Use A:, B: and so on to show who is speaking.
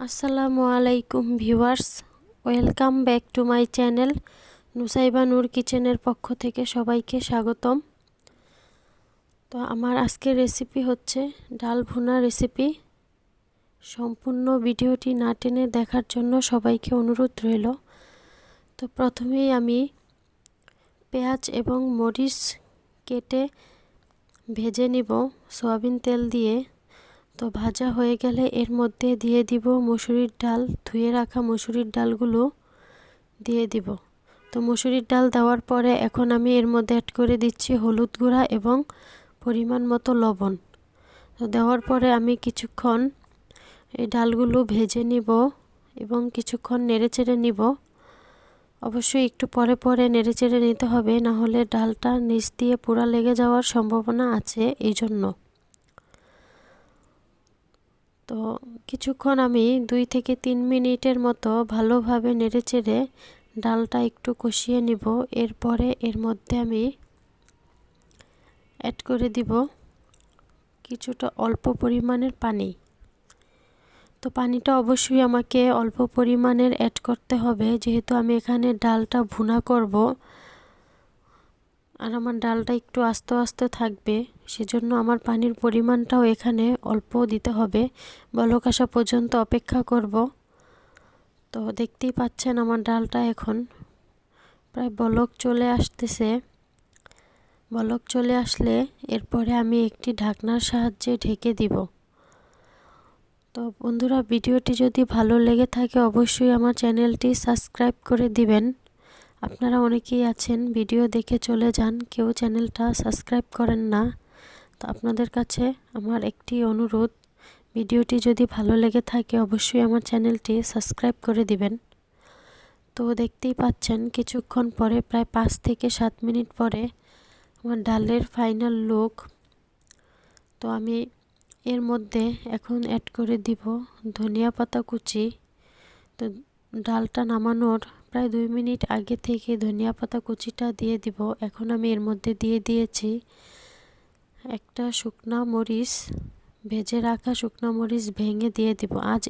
A: আসসালামু আলাইকুম viewers, welcome back to my channel Nusaiba Noor কিচেনের পক্ষ থেকে সবাইকে স্বাগতম। তো আমার আজকের রেসিপি হচ্ছে ডাল ভুনা রেসিপি। সম্পূর্ণ ভিডিওটি না টেনে দেখার জন্য সবাইকে অনুরোধ রইল। তো প্রথমেই আমি পেঁয়াজ এবং মরিচ কেটে ভেজে নিব সয়াবিন তেল দিয়ে। তো ভাজা হয়ে গেলে এর মধ্যে দিয়ে দিব মসুরির ডাল, ধুয়ে রাখা মসুরির ডালগুলো দিয়ে দিব। তো মসুরির ডাল দেওয়ার পরে এখন আমি এর মধ্যে অ্যাড করে দিচ্ছি হলুদ গুঁড়া এবং পরিমাণ মতো লবণ। তো দেওয়ার পরে আমি কিছুক্ষণ এই ডালগুলো ভেজে নিব এবং কিছুক্ষণ নেড়েচেড়ে নিব। অবশ্যই একটু পরে পরে নেড়েচেড়ে নিতে হবে, না হলে ডালটা নিচ দিয়ে পোড়া লেগে যাওয়ার সম্ভাবনা আছে, এই জন্য। তো কিছুক্ষণ আমি 2 থেকে 3 মিনিটের মতো ভালোভাবে নেড়েচেড়ে ডালটা একটু কষিয়ে নিব। এরপরে এর মধ্যে আমি অ্যাড করে দিব কিছুটা অল্প পরিমাণের পানি। তো পানিটা অবশ্যই আমাকে অল্প পরিমাণের অ্যাড করতে হবে, যেহেতু আমি এখানে ডালটা ভুনা করব আর আমার ডালটা একটু আস্তে আস্তে থাকবে, সেজন্য আমার পানির পরিমাণটাও এখানে অল্প দিতে হবে। বলক আসা পর্যন্ত অপেক্ষা করব। তো দেখতেই পাচ্ছেন আমার ডালটা এখন প্রায় বলক চলে আসতেছে। বলক চলে আসলে এরপরে আমি একটি ঢাকনার সাহায্যে ঢেকে দিব। তো বন্ধুরা, ভিডিওটি যদি ভালো লেগে থাকে অবশ্যই আমার চ্যানেলটি সাবস্ক্রাইব করে দিবেন। আপনারা অনেকেই আছেন ভিডিও দেখে চলে যান, কেউ চ্যানেলটা সাবস্ক্রাইব করেন না। তো আপনাদের কাছে আমার একটি অনুরোধ, ভিডিওটি যদি ভালো লেগে থাকে অবশ্যই আমার চ্যানেলটি সাবস্ক্রাইব করে দিবেন। তো দেখতেই পাচ্ছেন কিছুক্ষণ পরে, প্রায় 5 থেকে 7 মিনিট পরে আমার ডালের ফাইনাল লুক। তো আমি এর মধ্যে এখন অ্যাড করে দিব ধনিয়া পাতা কুচি। তো ডালটা নামানোর প্রায় 2 মিনিট আগে থেকে ধনিয়া পাতা কুচিটা দিয়ে দিব। এখন আমি এর মধ্যে দিয়ে দিয়েছি একটা শুকনা মরিচ, ভেজে রাখা শুকনা মরিচ ভেঙে দিয়ে দিব। আজ